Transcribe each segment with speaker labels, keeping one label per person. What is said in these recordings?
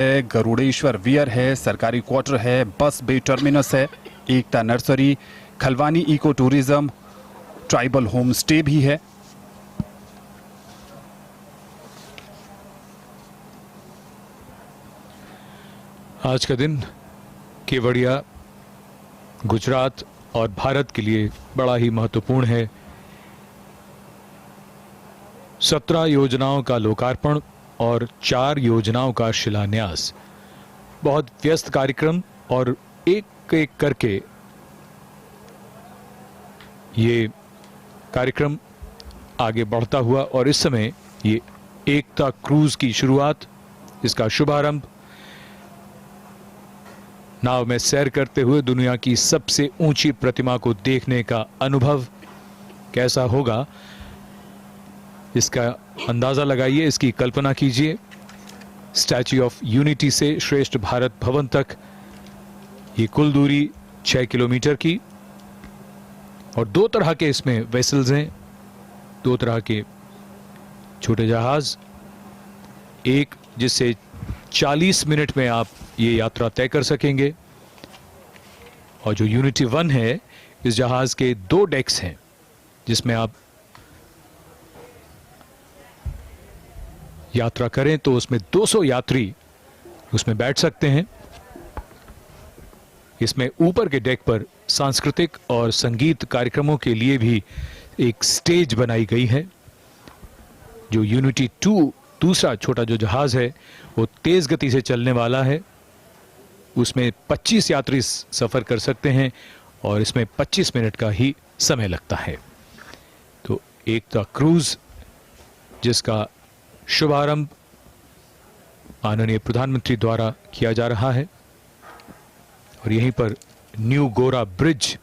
Speaker 1: Garudeshwar wear है, सरकारी quarter है, बस बे टर्मिनस है, Ekta nursery, Khalwani eco tourism, tribal home stay भी है।
Speaker 2: आज का दिन केवड़िया, गुजरात और भारत के लिए बड़ा ही महत्वपूर्ण है। 17 योजनाओं का लोकार्पण और 4 योजनाओं का शिलान्यास। बहुत व्यस्त कार्यक्रम और एक एक करके ये कार्यक्रम आगे बढ़ता हुआ और इस समय ये एकता क्रूज की शुरुआत, इसका शुभारंभ। नाव में सैर करते हुए दुनिया की सबसे ऊंची प्रतिमा को देखने का अनुभव कैसा होगा, इसका अंदाजा लगाइए, इसकी कल्पना कीजिए। स्टैच्यू ऑफ यूनिटी से श्रेष्ठ भारत भवन तक ये कुल दूरी 6 किलोमीटर की और 2 तरह के इसमें वेसल्स हैं, 2 तरह के छोटे जहाज। एक जिससे 40 मिनट में आप ये यात्रा तय कर सकेंगे और जो यूनिटी 1 है, इस जहाज के 2 डेक्स हैं जिसमें आप यात्रा करें तो उसमें 200 यात्री उसमें बैठ सकते हैं। इसमें ऊपर के डेक पर सांस्कृतिक और संगीत कार्यक्रमों के लिए भी एक स्टेज बनाई गई है। जो यूनिटी 2 दूसरा छोटा जो जहाज है वो तेज गति से चलने वाला है, उसमें 25 यात्री सफर कर सकते हैं और इसमें 25 मिनट का ही समय लगता है। तो एकता क्रूज जिसका शुभारंभ माननीय प्रधानमंत्री द्वारा किया जा रहा है और यहीं पर न्यू गोरा ब्रिज,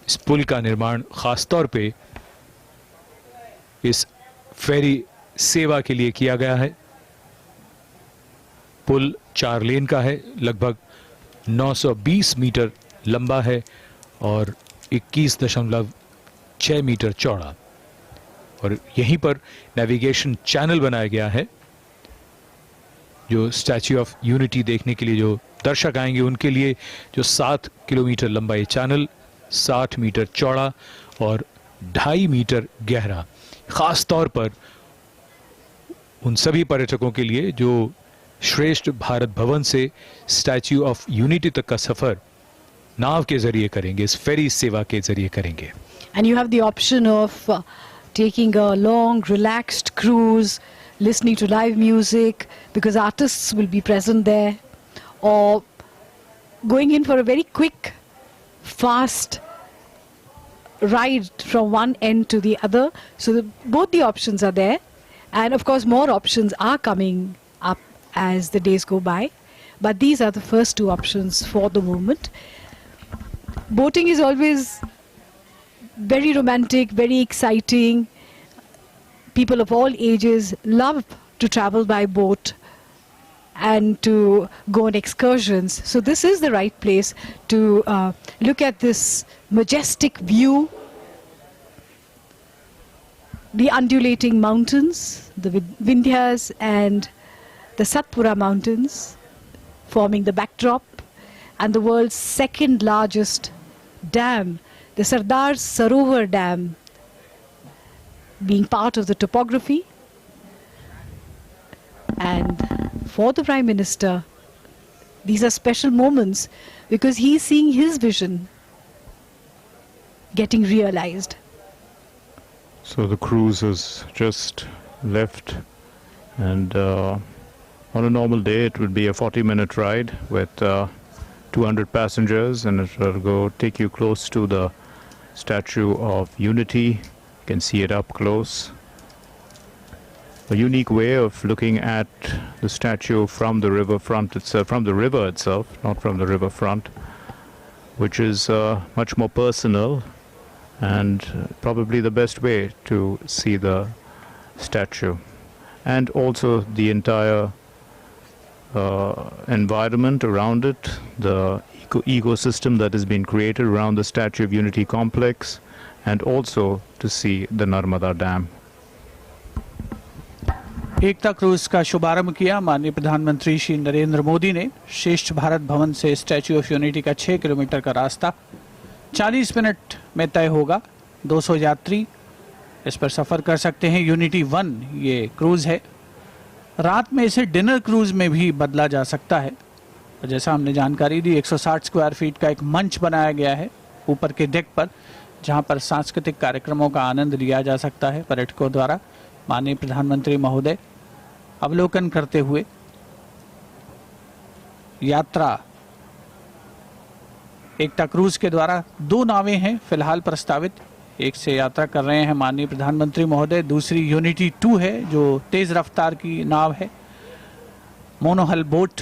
Speaker 2: इस पुल का निर्माण खासतौर पे इस फेरी सेवा के लिए किया गया है। पुल 4 लेन का है, लगभग 920 मीटर लंबा है और 21.6 मीटर चौड़ा और यहीं पर नेविगेशन चैनल बनाया गया है। जो स्टैच्यू ऑफ यूनिटी देखने के लिए जो दर्शक आएंगे उनके लिए जो 7 किलोमीटर लंबा ये चैनल, 60 मीटर चौड़ा और 2.5 मीटर गहरा, खास तौर पर उन सभी पर्यटकों के लिए जो श्रेष्ठ भारत भवन से स्टैच्यू ऑफ यूनिटी तक का सफर नाव के जरिए करेंगे, इस फेरी सेवा के जरिए करेंगे।
Speaker 3: And you have the option of taking a long, relaxed cruise, listening to live music because artists will be present there, or going in for a very quick, fast ride from one end to the other. So both the options are there, and of course more options are coming up as the days go by, but these are the first 2 options for the moment. Boating is always very romantic, very exciting. People of all ages love to travel by boat and to go on excursions. So this is the right place to look at this majestic view, the undulating mountains, the Vindhyas and the Satpura mountains forming the backdrop, and the world's 2nd largest dam, the Sardar Sarovar Dam, being part of the topography. And for the Prime Minister, these are special moments because he's seeing his vision getting realized.
Speaker 4: So the cruise has just left, and on a normal day it would be a 40-minute ride with 200 passengers, and it will take you close to the Statue of Unity. You can see it up close. A unique way of looking at the statue from the riverfront itself, from the river itself, not from the riverfront, which is much more personal and probably the best way to see the statue, and also the entire environment around it, the ecosystem that has been created around the Statue of Unity complex, and also to see the Narmada Dam.
Speaker 5: Ekta cruise का शुभारंभ किया माननीय प्रधानमंत्री श्री नरेंद्र मोदी ने। श्रेष्ठ भारत भवन से statue of unity का 6 kilometre का रास्ता 40 मिनट में तय होगा। 200 यात्री इस पर सफर कर सकते हैं। यूनिटी 1 ये क्रूज है। रात में इसे डिनर क्रूज में भी बदला जा सकता है। और जैसा हमने जानकारी दी, 160 स्क्वायर फीट का एक मंच बनाया गया है ऊपर के डेक पर, जहां पर सांस्कृतिक कार्यक्रमों का आनंद लिया जा सकता है पर्यटकों द्वारा। माननीय प्रधानमंत्री महोदय अवलोकन करते हुए यात्रा एकता क्रूज के द्वारा 2 नावें हैं फिलहाल प्रस्तावित। एक से यात्रा कर रहे हैं माननीय प्रधानमंत्री महोदय, दूसरी यूनिटी 2 है जो तेज रफ्तार की नाव है, मोनोहल बोट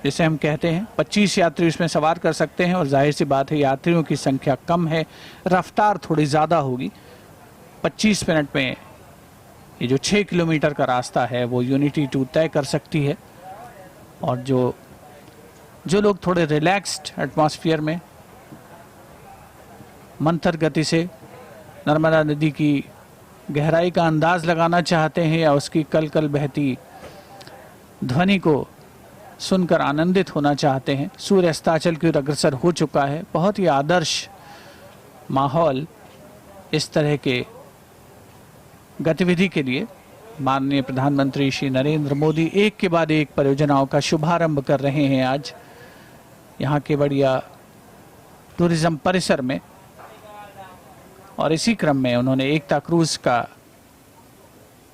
Speaker 5: जिसे हम कहते हैं। 25 यात्री इसमें सवार कर सकते हैं और जाहिर सी बात है यात्रियों की संख्या कम है, रफ्तार थोड़ी ज़्यादा होगी। 25 मिनट में ये जो 6 किलोमीटर का रास्ता है वो यूनिटी 2 तय कर सकती है। और जो लोग थोड़े रिलैक्स्ड एटमॉस्फेयर में मंथर गति से नर्मदा नदी की गहराई का अंदाज लगाना चाहते हैं या उसकी कल कल बहती ध्वनि को सुनकर आनंदित होना चाहते हैं, सूर्य अस्ताचल की ओर अग्रसर हो चुका है। बहुत ही आदर्श माहौल इस तरह के गतिविधि के लिए माननीय प्रधानमंत्री श्री नरेंद्र मोदी एक के बाद एक परियोजनाओं का शुभारंभ कर रहे हैं आज यहाँ के बढ़िया टूरिज्म परिसर में। और इसी क्रम में उन्होंने एकता क्रूज का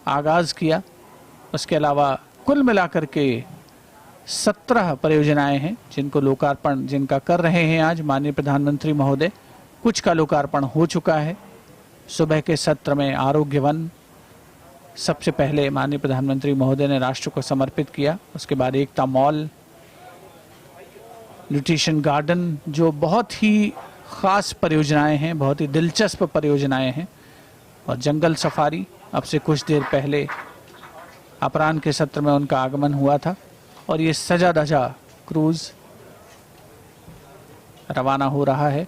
Speaker 5: आगाज किया। उसके अलावा कुल मिलाकर के 17 परियोजनाएं हैं जिनको लोकार्पण जिनका कर रहे हैं आज माननीय प्रधानमंत्री महोदय। कुछ का लोकार्पण हो चुका है। सुबह के सत्र में आरोग्य वन सबसे पहले माननीय प्रधानमंत्री महोदय ने राष्ट्र को समर्पित किया। उसके बाद एकता मॉल, न्यूट्रिशन गार्डन, जो बहुत ही ख़ास परियोजनाएं हैं, बहुत ही दिलचस्प परियोजनाएं हैं। और जंगल सफारी अब से कुछ देर पहले अपराह्न के सत्र में उनका आगमन हुआ था। और ये सजा धजा क्रूज रवाना हो रहा है।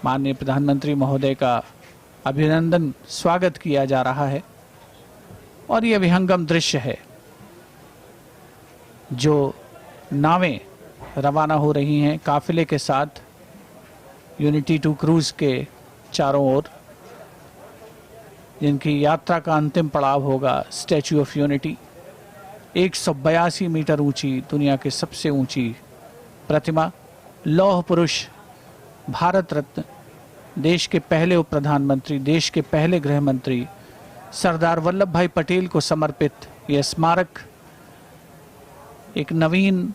Speaker 5: माननीय प्रधानमंत्री महोदय का अभिनंदन स्वागत किया जा रहा है। और ये विहंगम दृश्य है जो नावें रवाना हो रही हैं काफिले के साथ यूनिटी 2 क्रूज के चारों ओर, जिनकी यात्रा का अंतिम पड़ाव होगा स्टैच्यू ऑफ यूनिटी। 182 मीटर ऊंची दुनिया की सबसे ऊंची प्रतिमा, लौह पुरुष, भारत रत्न, देश के पहले उप प्रधानमंत्री, देश के पहले गृह मंत्री सरदार वल्लभ भाई पटेल को समर्पित यह स्मारक एक नवीन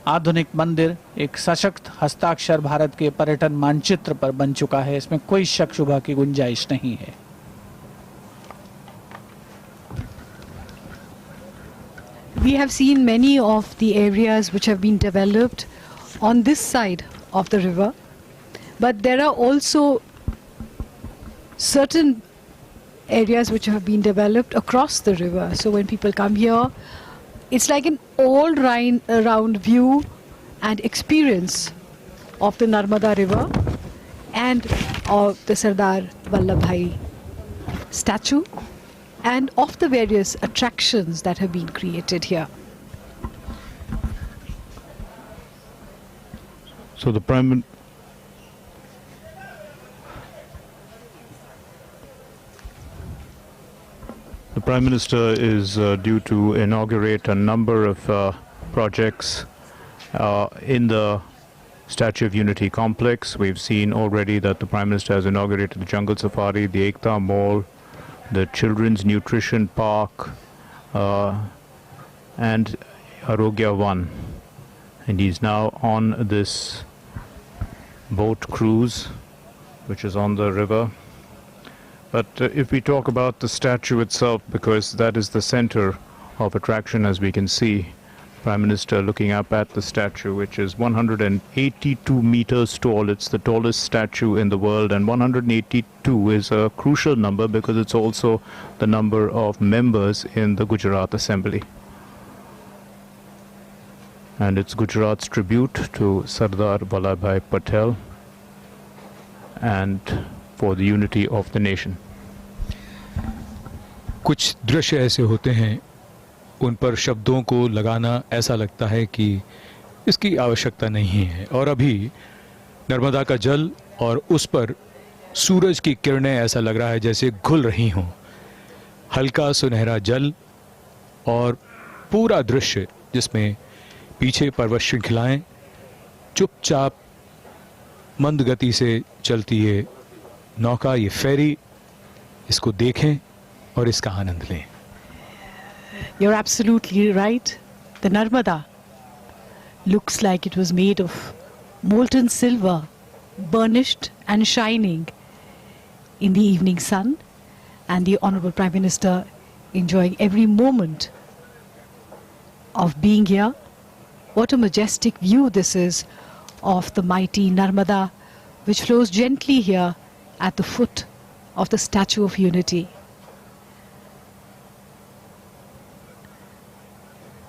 Speaker 5: आधुनिक मंदिर, एक सशक्त हस्ताक्षर भारत के पर्यटन मानचित्र पर बन चुका है। इसमें कोई शक शुबा की गुंजाइश नहीं है।
Speaker 3: We have seen many of the areas which have been developed on this side of the river, but there are also certain areas which have been developed across the river. So when people come here, it's like an all-round view and experience of the Narmada River and of the Sardar Vallabhbhai statue and of the various attractions that have been created here.
Speaker 4: So the Prime Minister is due to inaugurate a number of projects in the Statue of Unity complex. We've seen already that the Prime Minister has inaugurated the Jungle Safari, the Ekta Mall, the Children's Nutrition Park, and Arogya One. And he's now on this boat cruise, which is on the river. But if we talk about the statue itself, because that is the center of attraction, as we can see, Prime Minister looking up at the statue, which is 182 meters tall. It's the tallest statue in the world, and 182 is a crucial number because it's also the number of members in the Gujarat Assembly. And it's Gujarat's tribute to Sardar Vallabhbhai Patel and for the unity of the nation.
Speaker 2: कुछ दृश्य ऐसे होते हैं उन पर शब्दों को लगाना ऐसा लगता है कि इसकी आवश्यकता नहीं है। और अभी नर्मदा का जल और उस पर सूरज की किरणें ऐसा लग रहा है जैसे घुल रही हों। हल्का सुनहरा जल और पूरा दृश्य जिसमें पीछे पर्वत श्रृंखलाएं चुपचाप मंद गति से चलती है नौका, ये फेरी, इसको देखें और इसका आनंद लें।
Speaker 3: You're absolutely right. The Narmada looks like it was made of molten silver, burnished and shining in the evening sun, and the Honorable Prime Minister enjoying every moment of being here. What a majestic view this is of the mighty Narmada, which flows gently here at the foot of the Statue of Unity.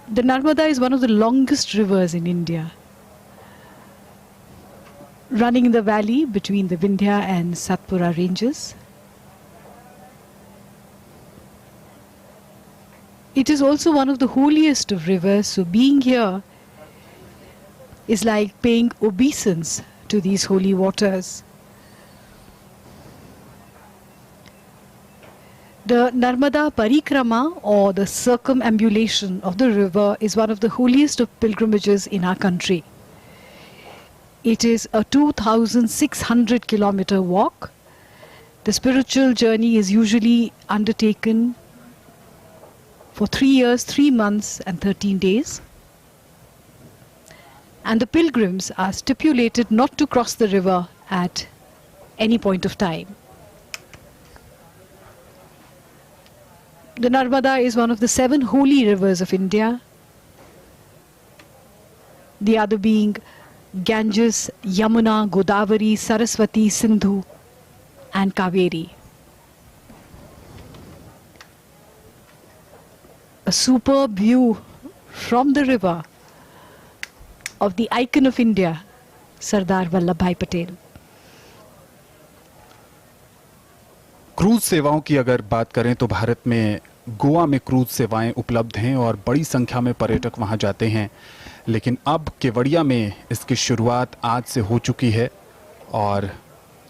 Speaker 3: The Narmada is one of the longest rivers in India, running in the valley between the Vindhya and Satpura ranges. It is also one of the holiest of rivers, so being here is like paying obeisance to these holy waters. The Narmada Parikrama, or the circumambulation of the river, is one of the holiest of pilgrimages in our country. It is a 2,600 kilometer walk. The spiritual journey is usually undertaken for 3 years, 3 months and 13 days. And the pilgrims are stipulated not to cross the river at any point of time. The Narmada is one of the 7 holy rivers of India, the other being Ganges, Yamuna, Godavari, Saraswati, Sindhu and Kaveri. A superb view from the river of the icon of India, Sardar Vallabhbhai Patel.
Speaker 1: Cruise सेवाओं की अगर बात करें तो भारत में गोवा में cruise सेवाएं उपलब्ध हैं और बड़ी संख्या में पर्यटक वहां जाते हैं, लेकिन अब केवड़िया में इसकी शुरुआत आज से हो चुकी है और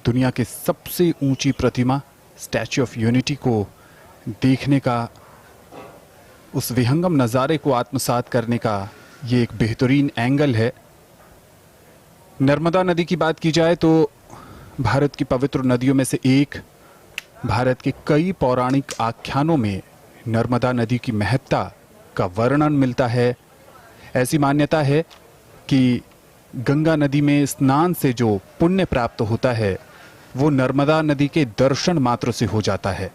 Speaker 1: दुनिया के सबसे ऊंची प्रतिमा स्टैच्यू ऑफ यूनिटी को देखने का, उस विहंगम नज़ारे को आत्मसात करने का ये एक बेहतरीन एंगल है। नर्मदा नदी की बात की जाए तो भारत की पवित्र नदियों में से एक, भारत के कई पौराणिक आख्यानों में नर्मदा नदी की महत्ता का वर्णन मिलता है। ऐसी मान्यता है कि गंगा नदी में स्नान से जो पुण्य प्राप्त होता है वो नर्मदा नदी के दर्शन मात्र से हो जाता है।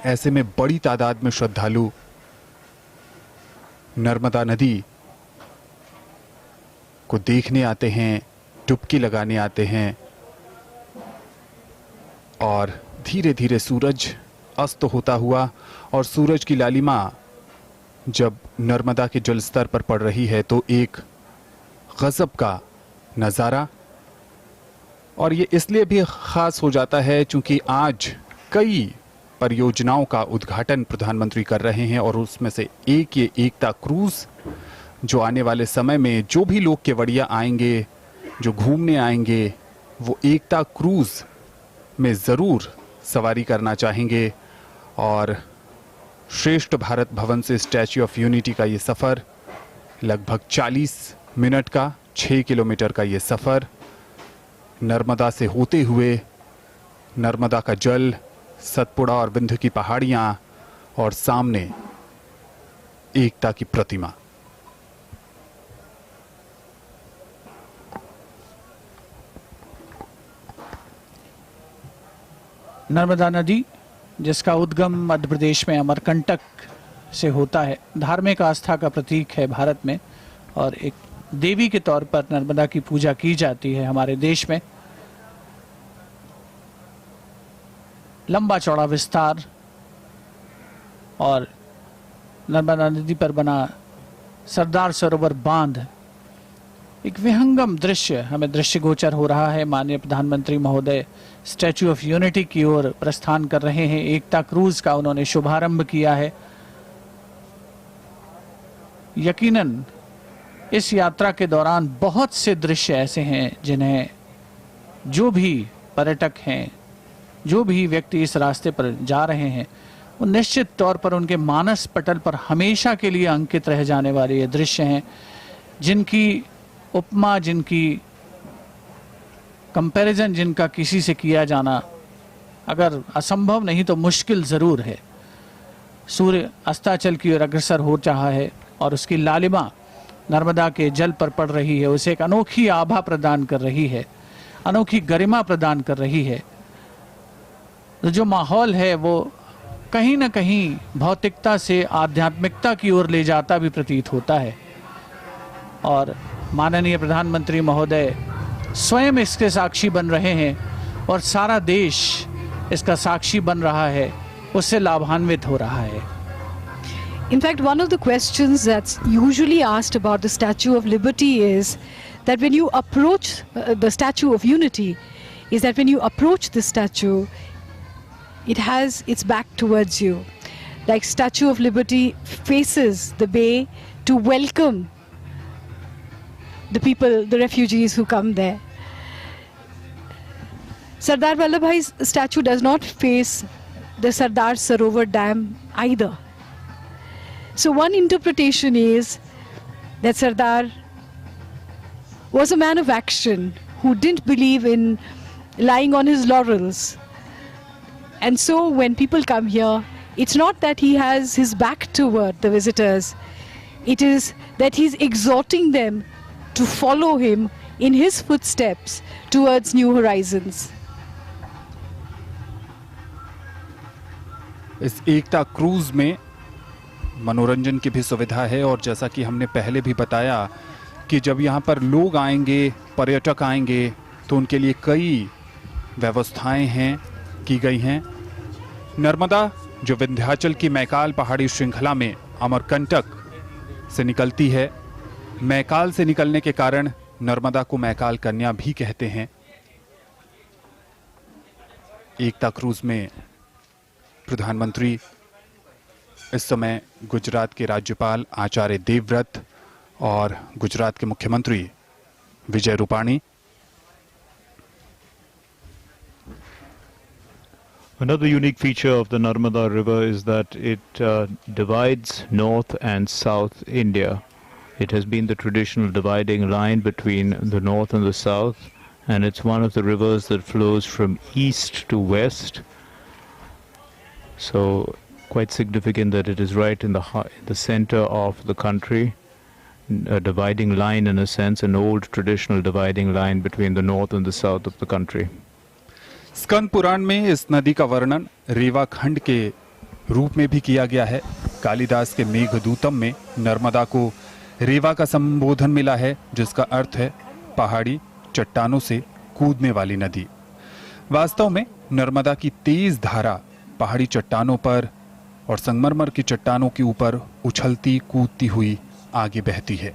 Speaker 1: ऐसे में बड़ी तादाद में श्रद्धालु नर्मदा नदी को देखने आते हैं, डुबकी लगाने आते हैं और धीरे धीरे सूरज अस्त होता हुआ और सूरज की लालिमा जब नर्मदा के जल स्तर पर पड़ रही है तो एक गजब का नज़ारा। और ये इसलिए भी ख़ास हो जाता है क्योंकि आज कई परियोजनाओं का उद्घाटन प्रधानमंत्री कर रहे हैं और उसमें से एक ये एकता क्रूज़, जो आने वाले समय में जो भी लोग केवड़िया आएंगे, जो घूमने आएंगे, वो एकता क्रूज़ में ज़रूर सवारी करना चाहेंगे। और श्रेष्ठ भारत भवन से स्टैच्यू ऑफ यूनिटी का ये सफ़र लगभग 40 मिनट का, 6 किलोमीटर का ये सफ़र नर्मदा से होते हुए, नर्मदा का जल, सतपुड़ा और विंध्य की पहाड़ियाँ और सामने एकता की प्रतिमा।
Speaker 5: नर्मदा नदी जिसका उद्गम मध्य प्रदेश में अमरकंटक से होता है, धार्मिक आस्था का प्रतीक है भारत में और एक देवी के तौर पर नर्मदा की पूजा की जाती है हमारे देश में। लंबा चौड़ा विस्तार और नर्मदा नदी पर बना सरदार सरोवर बांध एक विहंगम दृश्य हमें दृश्यगोचर हो रहा है। माननीय प्रधानमंत्री महोदय स्टैच्यू ऑफ यूनिटी की ओर प्रस्थान कर रहे हैं। एकता क्रूज का उन्होंने शुभारंभ किया है। यकीनन इस यात्रा के दौरान बहुत से दृश्य ऐसे हैं जिन्हें जो भी पर्यटक हैं, जो भी व्यक्ति इस रास्ते पर जा रहे हैं, वो निश्चित तौर पर उनके मानस पटल पर हमेशा के लिए अंकित रह जाने वाले ये दृश्य हैं, जिनकी उपमा, जिनकी कंपैरिजन, जिनका किसी से किया जाना अगर असंभव नहीं तो मुश्किल ज़रूर है। सूर्य अस्ताचल की ओर अग्रसर हो रहा है और उसकी लालिमा नर्मदा के जल पर पड़ रही है, उसे एक अनोखी आभा प्रदान कर रही है, अनोखी गरिमा प्रदान कर रही है। जो माहौल है वो कहीं ना कहीं भौतिकता से आध्यात्मिकता की ओर ले जाता भी प्रतीत होता है। और माननीय प्रधानमंत्री महोदय स्वयं इसके साक्षी बन रहे हैं और सारा देश इसका साक्षी बन रहा है, उससे लाभान्वित हो रहा है।
Speaker 3: In fact, one of the questions that's usually asked about the Statue of Liberty is that when you approach the Statue of Unity, is that when you approach the statue, it has its back towards you. Like Statue of Liberty faces the bay to welcome the people, the refugees who come there. Sardar Vallabhbhai's statue does not face the Sardar Sarovar Dam either. So one interpretation is that Sardar was a man of action who didn't believe in lying on his laurels. And so when people come here, it's not that he has his back toward the visitors. It is that he's exhorting them to follow him in his footsteps towards new horizons.
Speaker 1: इस एकता cruise में मनोरंजन की भी सुविधा है और जैसा कि हमने पहले भी बताया कि जब यहाँ पर लोग आएंगे, पर्यटक आएंगे, तो उनके लिए कई व्यवस्थाएं हैं की गई हैं। नर्मदा जो विंध्याचल की मैकाल पहाड़ी श्रृंखला में अमरकंटक से निकलती है, मैकाल से निकलने के कारण नर्मदा को मैकाल कन्या भी कहते हैं। एकता क्रूज में प्रधानमंत्री इस समय गुजरात के राज्यपाल आचार्य देवव्रत और गुजरात के मुख्यमंत्री Vijay Rupani.
Speaker 4: Another unique feature of the Narmada River is that it divides North and South India. It has been the traditional dividing line between the North and the South, and it's one of the rivers that flows from east to west. So quite significant that it is right in the center of the country, a dividing line in a sense, an old traditional dividing line between the north and the south of the country.
Speaker 1: Skanda Purana में इस नदी का वर्णन रेवा खंड के रूप में भी किया गया है। कालिदास के मेघदूतम में नर्मदा को रेवा का संबोधन मिला है, जिसका अर्थ है पहाड़ी चट्टानों से कूदने वाली नदी। वास्तव में नर्मदा की तेज धारा पहाड़ी चट्टानों पर और संगमरमर की चट्टानों के ऊपर उछलती कूदती हुई आगे बहती है।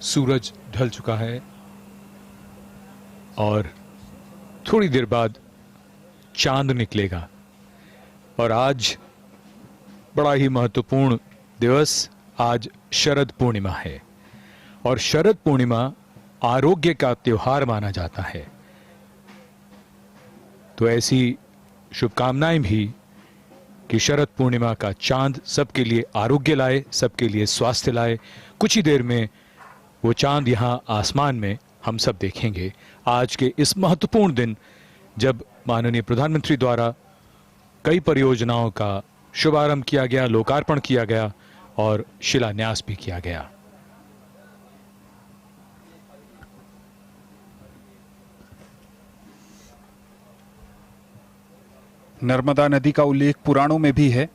Speaker 2: सूरज ढल चुका है और थोड़ी देर बाद चांद निकलेगा और आज बड़ा ही महत्वपूर्ण दिवस, आज शरद पूर्णिमा है और शरद पूर्णिमा आरोग्य का त्योहार माना जाता है। तो ऐसी शुभकामनाएं भी कि शरद पूर्णिमा का चांद सबके लिए आरोग्य लाए, सबके लिए स्वास्थ्य लाए। कुछ ही देर में वो चांद यहां आसमान में हम सब देखेंगे। आज के इस महत्वपूर्ण दिन जब माननीय प्रधानमंत्री द्वारा कई परियोजनाओं का शुभारंभ किया गया, लोकार्पण किया गया और शिलान्यास भी किया गया।
Speaker 1: नर्मदा नदी का उल्लेख पुराणों में भी है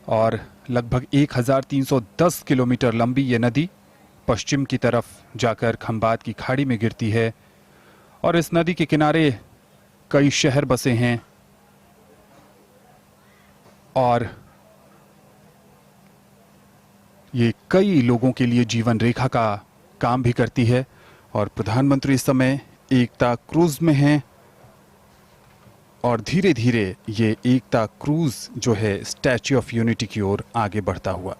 Speaker 1: और लगभग 1310 किलोमीटर लंबी ये नदी पश्चिम की तरफ जाकर खंबात की खाड़ी में गिरती है और इस नदी के किनारे कई शहर बसे हैं और ये कई लोगों के लिए जीवन रेखा का काम भी करती है और प्रधानमंत्री इस समय एकता क्रूज में हैं और धीरे धीरे ये एकता क्रूज जो है स्टैच्यू ऑफ यूनिटी की ओर आगे बढ़ता हुआ।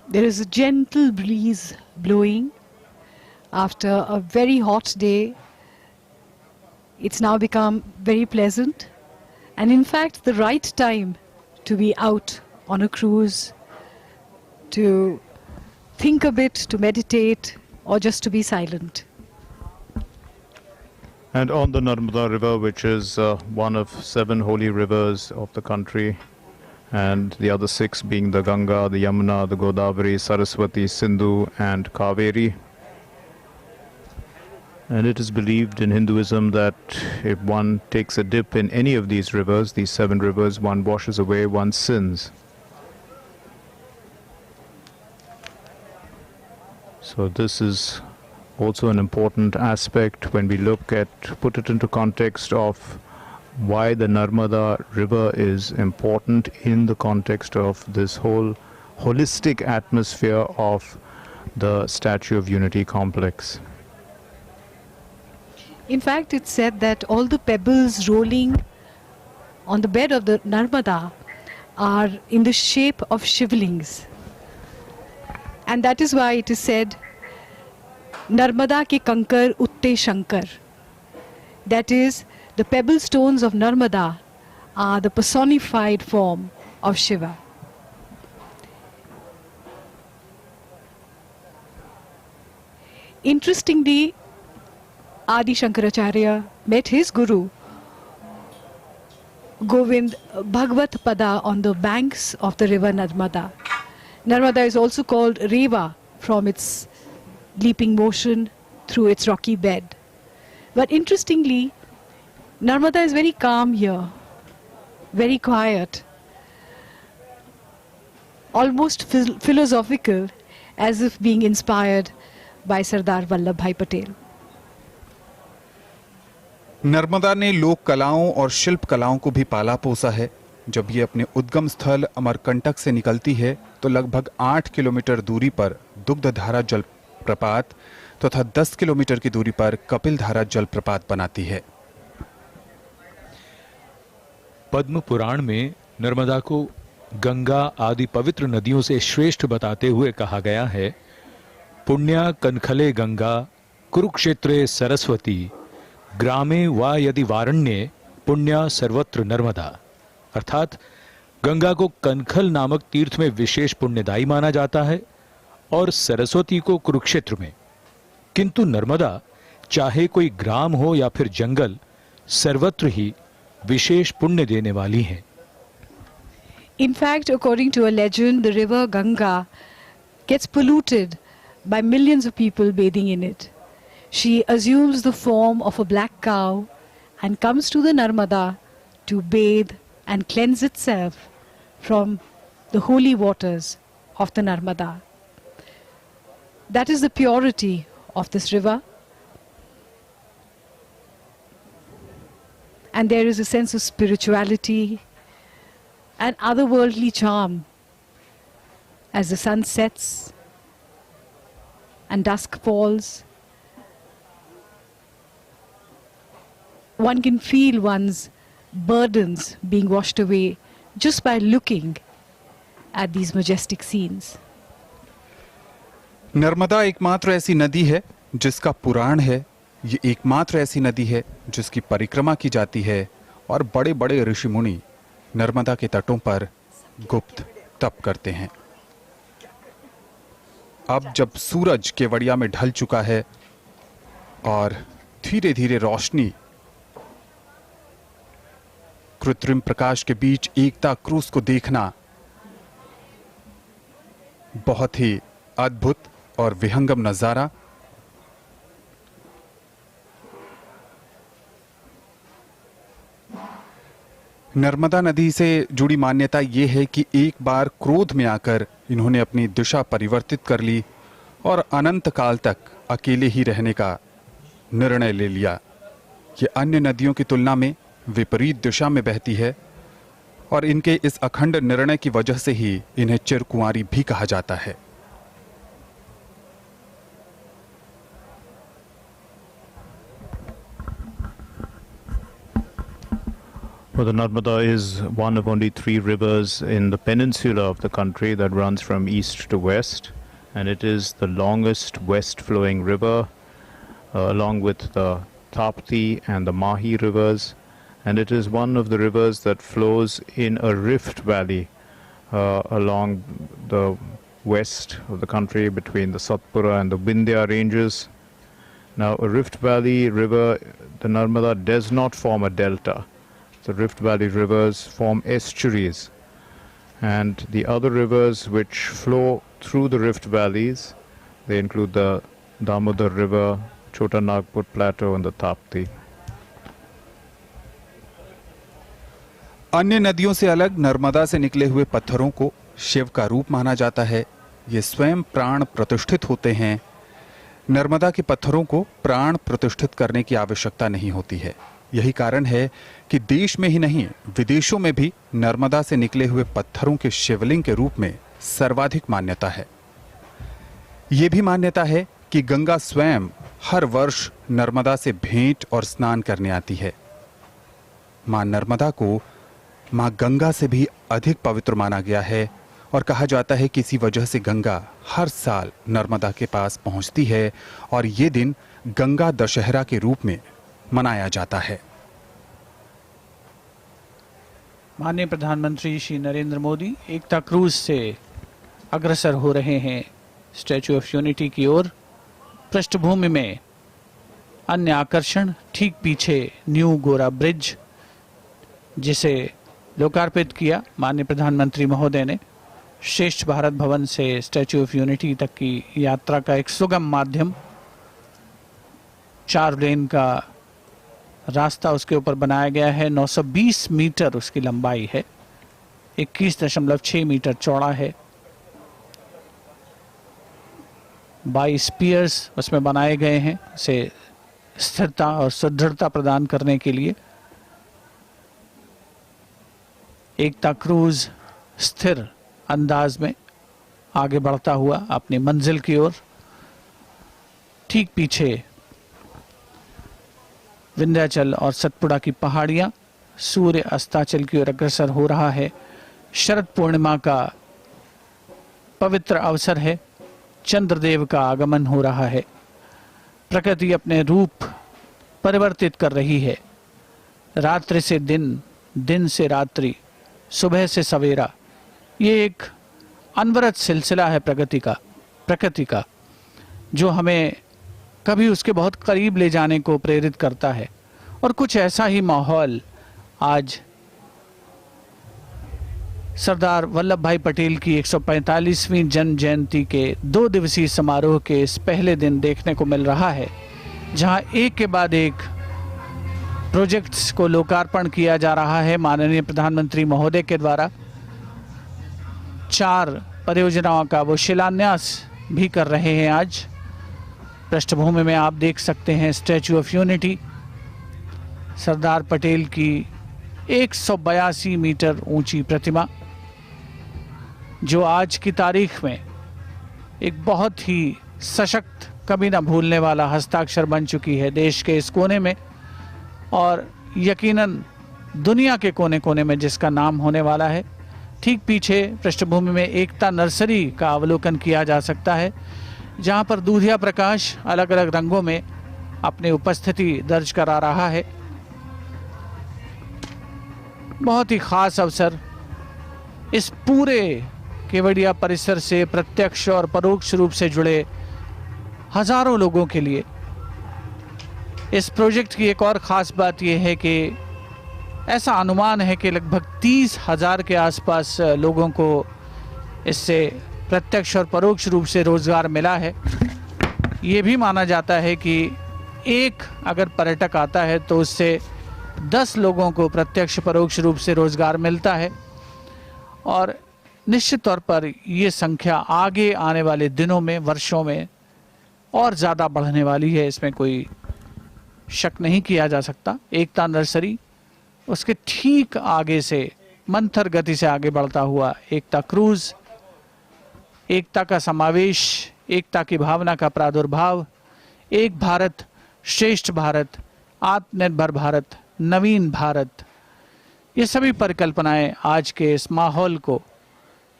Speaker 3: There is a gentle breeze blowing after a very hot day. It's now become very pleasant and in fact the right time to be out on a cruise, to think a bit, to meditate or just to be silent.
Speaker 4: And on the Narmada River, which is one of 7 holy rivers of the country, and the other 6 being the Ganga, the Yamuna, the Godavari, Saraswati, Sindhu and Kaveri. And it is believed in Hinduism that if one takes a dip in any of these rivers, these 7 rivers, one washes away one's sins. So this is also an important aspect when we put it into context of why the Narmada River is important in the context of this whole holistic atmosphere of the Statue of Unity complex.
Speaker 3: In fact, it's said that all the pebbles rolling on the bed of the Narmada are in the shape of shivlings. And that is why it is said, Narmada ke kankar utte shankar. That is, the pebble stones of Narmada are the personified form of Shiva. Interestingly, Adi Shankaracharya met his guru Govind Bhagvat Pada on the banks of the river Narmada. Narmada is also called Reva from its leaping motion through its rocky bed. But interestingly, Narmada is very calm here, very quiet, almost philosophical, as if being inspired by Sardar Vallabhbhai Patel.
Speaker 1: Narmada ने लोक कलाओं और शिल्प कलाओं को भी पाला पोसा है। जब ये अपने उद्गम स्थल अमरकंटक से निकलती है तो लगभग 8 किलोमीटर दूरी पर दुग्धधारा जलप्रपात तथा 10 किलोमीटर की दूरी पर कपिलधारा जलप्रपात बनाती है।
Speaker 2: पद्म पुराण में नर्मदा को गंगा आदि पवित्र नदियों से श्रेष्ठ बताते हुए कहा गया है, पुण्या कनखले गंगा कुरुक्षेत्रे सरस्वती ग्रामे वा यदि वारण्ये पुण्या सर्वत्र नर्मदा। अर्थात गंगा को कनखल नामक तीर्थ में विशेष पुण्यदायी माना जाता है और सरस्वती को कुरुक्षेत्र में, किंतु नर्मदा चाहे कोई ग्राम हो या फिर जंगल, सर्वत्र ही विशेष पुण्य देने वाली है।
Speaker 3: In fact, according to a legend, the river Ganga gets polluted by millions of people bathing in it. She assumes the form of a black cow and comes to the Narmada to bathe and cleanse itself from the holy waters of the Narmada. That is the purity of this river. And there is a sense of spirituality and otherworldly charm as the sun sets and dusk falls. One can feel one's burdens being washed away just by looking at these majestic scenes.
Speaker 1: Narmada एकमात्र ऐसी नदी है जिसका पुराण है। ये एकमात्र ऐसी नदी है जिसकी परिक्रमा की जाती है और बड़े बड़े ऋषि मुनि नर्मदा के तटों पर गुप्त तप करते हैं। अब जब सूरज केवड़िया में ढल चुका है और धीरे धीरे रोशनी कृत्रिम प्रकाश के बीच एकता क्रूज को देखना बहुत ही अद्भुत और विहंगम नजारा। नर्मदा नदी से जुड़ी मान्यता ये है कि एक बार क्रोध में आकर इन्होंने अपनी दिशा परिवर्तित कर ली और अनंत काल तक अकेले ही रहने का निर्णय ले लिया। ये अन्य नदियों की तुलना में विपरीत दिशा में बहती है और इनके इस अखंड निर्णय की वजह से ही इन्हें चिरकुंवारी भी कहा जाता है।
Speaker 4: Well, the Narmada is one of only 3 rivers in the peninsula of the country that runs from east to west, and it is the longest west-flowing river, along with the Tapti and the Mahi rivers, and it is one of the rivers that flows in a rift valley along the west of the country between the Satpura and the Vindhya ranges. Now, a rift valley river, the Narmada, does not form a delta. The Rift Valley rivers form estuaries, and the other rivers which flow through the Rift Valleys, they include the Damodar River, Chota Nagpur Plateau and the Tapti.
Speaker 1: अन्य नदियों से अलग नर्मदा से निकले हुए पत्थरों को शिव का रूप माना जाता है। ये स्वयं प्राण प्रतिष्ठित होते हैं। नर्मदा के पत्थरों को प्राण प्रतिष्ठित करने की आवश्यकता नहीं होती है। यही कारण है कि देश में ही नहीं विदेशों में भी नर्मदा से निकले हुए पत्थरों के शिवलिंग के रूप में सर्वाधिक मान्यता है। ये भी मान्यता है कि गंगा स्वयं हर वर्ष नर्मदा से भेंट और स्नान करने आती है। मां नर्मदा को मां गंगा से भी अधिक पवित्र माना गया है और कहा जाता है कि इसी वजह से गंगा हर साल नर्मदा के पास पहुंचती है और ये दिन गंगा दशहरा के रूप में मनाया जाता है।
Speaker 5: माननीय प्रधानमंत्री श्री नरेंद्र मोदी एकता क्रूज से अग्रसर हो रहे हैं स्टैच्यू ऑफ यूनिटी की ओर। पृष्ठभूमि में अन्य आकर्षण, ठीक पीछे न्यू गोरा ब्रिज, जिसे लोकार्पित किया माननीय प्रधानमंत्री महोदय ने। श्रेष्ठ भारत भवन से स्टैच्यू ऑफ यूनिटी तक की यात्रा का एक सुगम माध्यम, 4 लेन का रास्ता उसके ऊपर बनाया गया है। 920 मीटर उसकी लंबाई है, 21.6 मीटर चौड़ा है। 22 पियर्स उसमें बनाए गए हैं उसे स्थिरता और सुदृढ़ता प्रदान करने के लिए। एकता क्रूज स्थिर अंदाज में आगे बढ़ता हुआ अपनी मंजिल की ओर। ठीक पीछे विंध्याचल और सतपुड़ा की पहाड़ियां, सूर्य अस्ताचल की ओर अग्रसर हो रहा है। शरद पूर्णिमा का पवित्र अवसर है, चंद्रदेव का आगमन हो रहा है। प्रकृति अपने रूप परिवर्तित कर रही है, रात्रि से दिन, दिन से रात्रि, सुबह से सवेरा। ये एक अनवरत सिलसिला है प्रकृति का जो हमें कभी उसके बहुत करीब ले जाने को प्रेरित करता है। और कुछ ऐसा ही माहौल आज सरदार वल्लभ भाई पटेल की 145वीं जन्म जयंती के 2 दिवसीय समारोह के इस पहले दिन देखने को मिल रहा है, जहां एक के बाद एक प्रोजेक्ट्स को लोकार्पण किया जा रहा है माननीय प्रधानमंत्री महोदय के द्वारा। 4 परियोजनाओं का वो शिलान्यास भी कर रहे हैं आज। पृष्ठभूमि में आप देख सकते हैं statue of unity, Sardar Patel की 182 मीटर ऊंची प्रतिमा, जो आज की तारीख में एक बहुत ही सशक्त, कभी ना भूलने वाला हस्ताक्षर बन चुकी है देश के इस कोने में और यकीनन दुनिया के कोने कोने में जिसका नाम होने वाला है। ठीक पीछे पृष्ठभूमि में एकता नर्सरी का अवलोकन किया जा सकता है, जहां पर दूधिया प्रकाश अलग अलग रंगों में अपनी उपस्थिति दर्ज करा रहा है। बहुत ही खास अवसर इस पूरे केवड़िया परिसर से प्रत्यक्ष और परोक्ष रूप से जुड़े हजारों लोगों के लिए। इस प्रोजेक्ट की एक और खास बात यह है कि ऐसा अनुमान है कि लगभग 30,000 के आसपास लोगों को इससे प्रत्यक्ष और परोक्ष रूप से रोजगार मिला है। ये भी माना जाता है कि एक अगर पर्यटक आता है तो उससे 10 लोगों को प्रत्यक्ष परोक्ष रूप से रोजगार मिलता है और निश्चित तौर पर ये संख्या आगे आने वाले दिनों में, वर्षों में और ज़्यादा बढ़ने वाली है, इसमें कोई शक नहीं किया जा सकता। एकता नर्सरी, उसके ठीक आगे से मंथर गति से आगे बढ़ता हुआ एकता क्रूज, एकता का समावेश, एकता की भावना का प्रादुर्भाव, एक भारत श्रेष्ठ भारत, आत्मनिर्भर भारत, नवीन भारत, ये सभी परिकल्पनाएं आज के इस माहौल को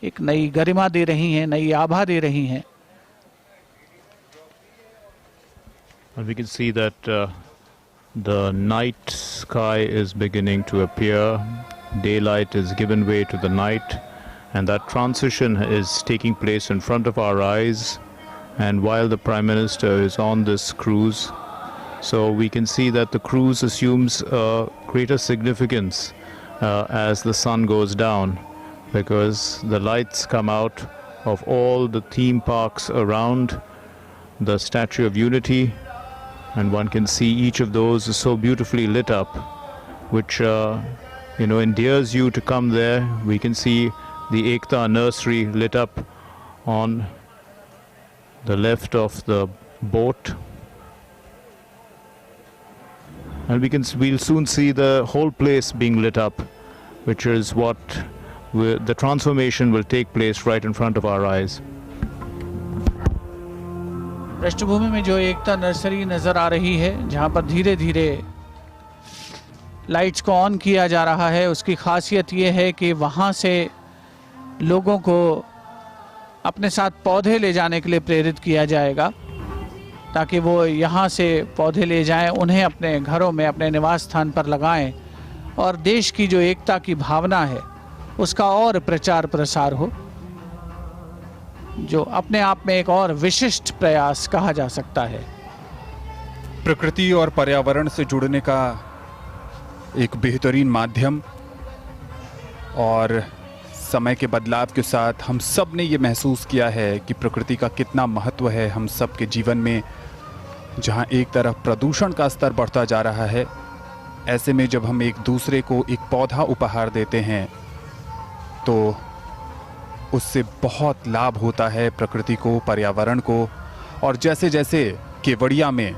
Speaker 5: एक नई गरिमा दे रही हैं, नई आभा दे रही हैं।
Speaker 4: And we can see that the night sky is beginning to appear. Daylight is given way to the night, and that transition is taking place in front of our eyes. And while the Prime Minister is on this cruise, so we can see that the cruise assumes greater significance as the sun goes down, because the lights come out of all the theme parks around the Statue of Unity, and one can see each of those is so beautifully lit up, which endears you to come there. We can see the Ekta nursery lit up on the left of the boat, and we'll soon see the whole place being lit up, which is what the transformation will take place right in front of our eyes.
Speaker 5: पृष्ठभूमि में जो एकता nursery नजर आ रही है, जहां पर धीरे धीरे लाइट्स को ऑन किया जा रहा है, उसकी खासियत ये है कि वहां से लोगों को अपने साथ पौधे ले जाने के लिए प्रेरित किया जाएगा, ताकि वो यहाँ से पौधे ले जाएं, उन्हें अपने घरों में, अपने निवास स्थान पर लगाएं और देश की जो एकता की भावना है उसका और प्रचार प्रसार हो, जो अपने आप में एक और विशिष्ट प्रयास कहा जा सकता है।
Speaker 1: प्रकृति और पर्यावरण से जुड़ने का एक बेहतरीन माध्यम, और समय के बदलाव के साथ हम सब ने ये महसूस किया है कि प्रकृति का कितना महत्व है हम सब के जीवन में। जहाँ एक तरफ प्रदूषण का स्तर बढ़ता जा रहा है, ऐसे में जब हम एक दूसरे को एक पौधा उपहार देते हैं तो उससे बहुत लाभ होता है प्रकृति को, पर्यावरण को। और जैसे जैसे केवड़िया में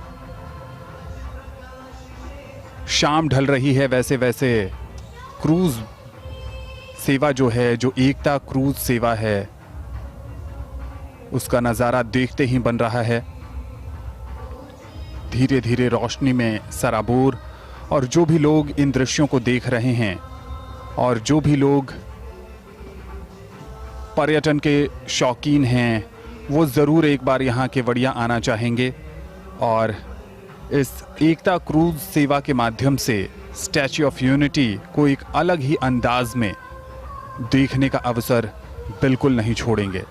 Speaker 1: शाम ढल रही है, वैसे वैसे क्रूज सेवा जो है, जो एकता क्रूज सेवा है, उसका नज़ारा देखते ही बन रहा है। धीरे धीरे रोशनी में सराबोर, और जो भी लोग इन दृश्यों को देख रहे हैं और जो भी लोग पर्यटन के शौकीन हैं, वो ज़रूर एक बार यहाँ केवड़िया आना चाहेंगे और इस एकता क्रूज सेवा के माध्यम से स्टैच्यू ऑफ यूनिटी को एक अलग ही अंदाज में देखने का अवसर बिल्कुल नहीं छोड़ेंगे।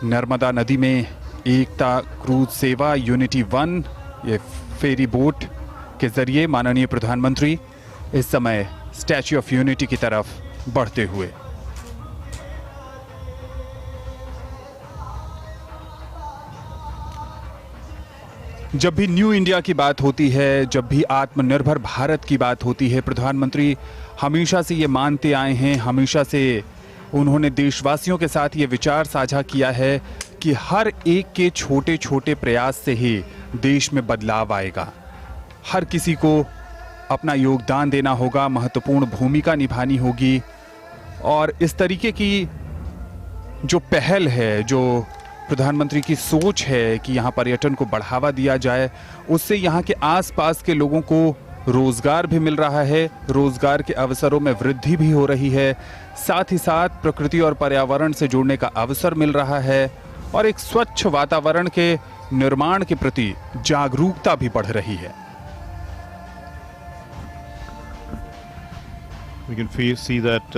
Speaker 1: नर्मदा नदी में एकता क्रूज सेवा यूनिटी 1, ये फेरी बोट के ज़रिए माननीय प्रधानमंत्री इस समय स्टैच्यू ऑफ यूनिटी की तरफ बढ़ते हुए। जब भी न्यू इंडिया की बात होती है, जब भी आत्मनिर्भर भारत की बात होती है, प्रधानमंत्री हमेशा से ये मानते आए हैं, हमेशा से उन्होंने देशवासियों के साथ ये विचार साझा किया है कि हर एक के छोटे छोटे प्रयास से ही देश में बदलाव आएगा। हर किसी को अपना योगदान देना होगा, महत्वपूर्ण भूमिका निभानी होगी, और इस तरीके की जो पहल है, जो प्रधानमंत्री की सोच है कि यहाँ पर्यटन को बढ़ावा दिया जाए, उससे यहाँ के आसपास के लोगों को रोजगार भी मिल रहा है, रोजगार के अवसरों में वृद्धि भी हो रही है, साथ ही साथ प्रकृति और पर्यावरण से जुड़ने का अवसर मिल रहा है, और एक स्वच्छ वातावरण के निर्माण के प्रति जागरूकता भी बढ़ रही है।
Speaker 4: We can see that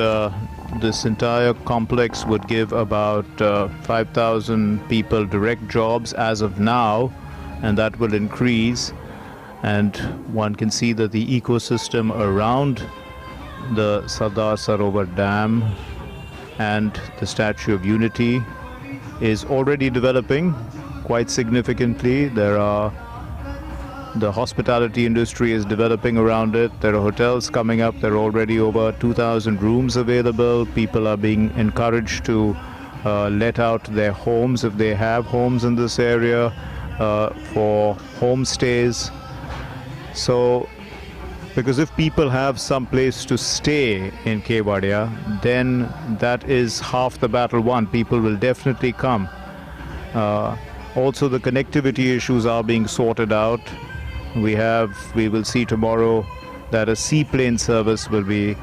Speaker 4: this entire complex would give about 5,000 people direct jobs as of now, and that will increase. And one can see that the ecosystem around the Sardar Sarovar Dam and the Statue of Unity is already developing quite significantly. The hospitality industry is developing around it. There are hotels coming up. There are already over 2,000 rooms available. People are being encouraged to let out their homes if they have homes in this area for homestays. So Because if people have some place to stay in Kevadia, then that is half the battle won. People will definitely come. Also, the connectivity issues are being sorted out. We will see tomorrow that a seaplane service will be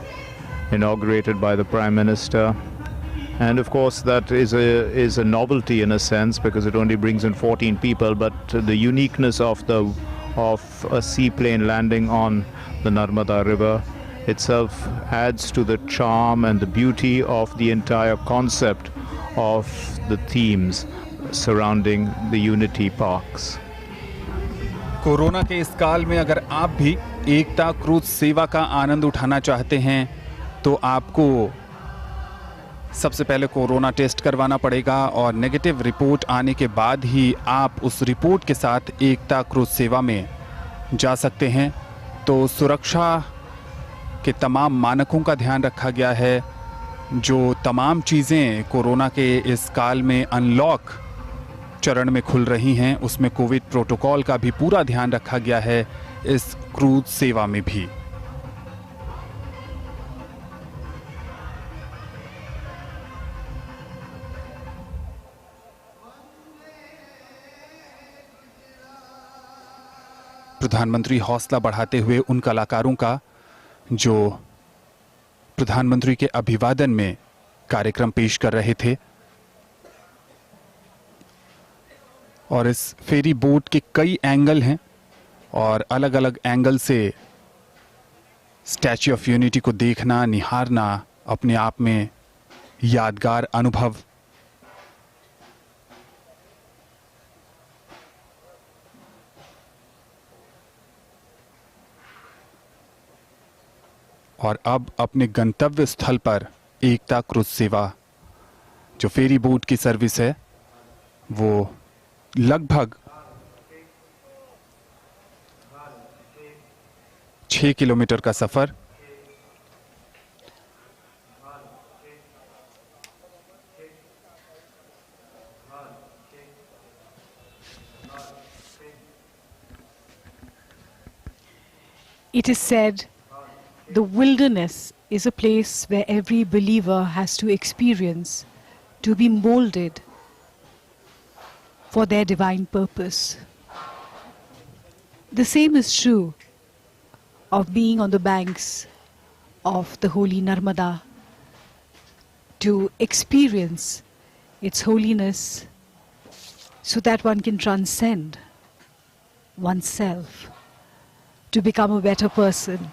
Speaker 4: inaugurated by the Prime Minister. And of course, that is a novelty in a sense, because it only brings in 14 people. But the uniqueness of a seaplane landing on the Narmada River itself adds to the charm and the beauty of the entire concept of the themes surrounding the Unity Parks.
Speaker 1: Corona के इस काल में अगर आप भी एकता cruise सेवा का आनंद उठाना चाहते हैं तो आपको सबसे पहले कोरोना टेस्ट करवाना पड़ेगा और नेगेटिव रिपोर्ट आने के बाद ही आप उस रिपोर्ट के साथ एकता क्रूज सेवा में जा सकते हैं। तो सुरक्षा के तमाम मानकों का ध्यान रखा गया है। जो तमाम चीज़ें कोरोना के इस काल में अनलॉक चरण में खुल रही हैं, उसमें कोविड प्रोटोकॉल का भी पूरा ध्यान रखा गया है इस क्रूज सेवा में भी। प्रधानमंत्री हौसला बढ़ाते हुए उन कलाकारों का जो प्रधानमंत्री के अभिवादन में कार्यक्रम पेश कर रहे थे, और इस फेरी बोट के कई एंगल हैं और अलग अलग एंगल से स्टैच्यू ऑफ यूनिटी को देखना, निहारना अपने आप में यादगार अनुभव। और अब अपने गंतव्य स्थल पर एकता क्रूज सेवा जो फेरी बोट की सर्विस है, वो लगभग 6 किलोमीटर का सफर
Speaker 3: It is said the wilderness is a place where every believer has to experience, to be molded for their divine purpose. The same is true of being on the banks of the holy Narmada, to experience its holiness so that one can transcend oneself, to become a better person.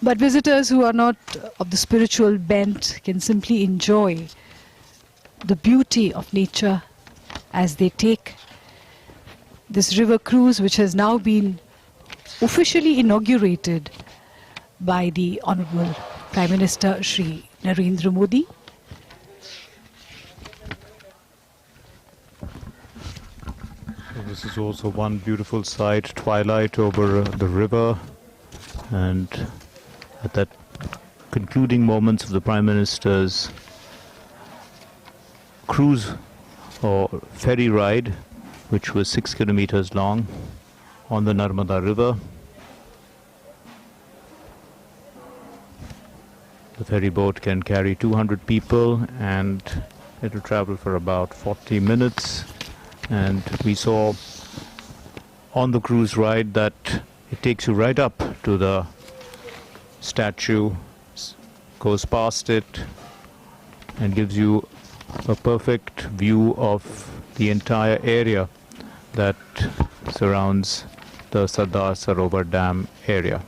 Speaker 3: But visitors who are not of the spiritual bent can simply enjoy the beauty of nature as they take this river cruise, which has now been officially inaugurated by the Honorable Prime Minister Shri Narendra Modi.
Speaker 4: This is also one beautiful sight, twilight over the river, and at that concluding moments of the Prime Minister's cruise or ferry ride, which was 6 kilometers long on the Narmada River. The ferry boat can carry 200 people and it will travel for about 40 minutes. And we saw on the cruise ride that it takes you right up to the statue, goes past it and gives you a perfect view of the entire area that surrounds the Sardar Sarovar Dam area.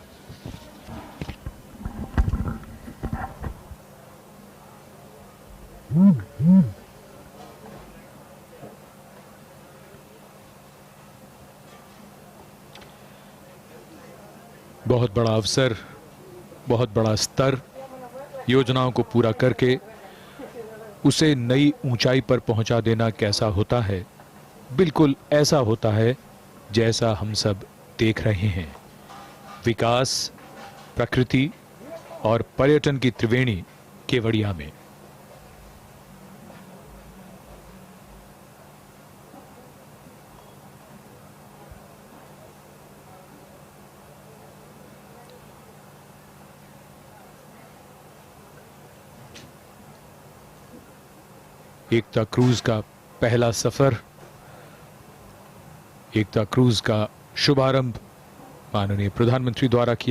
Speaker 2: बहुत बड़ा अवसर, बहुत बड़ा स्तर, योजनाओं को पूरा करके उसे नई ऊंचाई पर पहुंचा देना कैसा होता है? बिल्कुल ऐसा होता है जैसा हम सब देख रहे हैं। विकास, प्रकृति और पर्यटन की त्रिवेणी केवड़िया में। एकता क्रूज का पहला सफर, एकता क्रूज का शुभारंभ माननीय प्रधानमंत्री द्वारा किया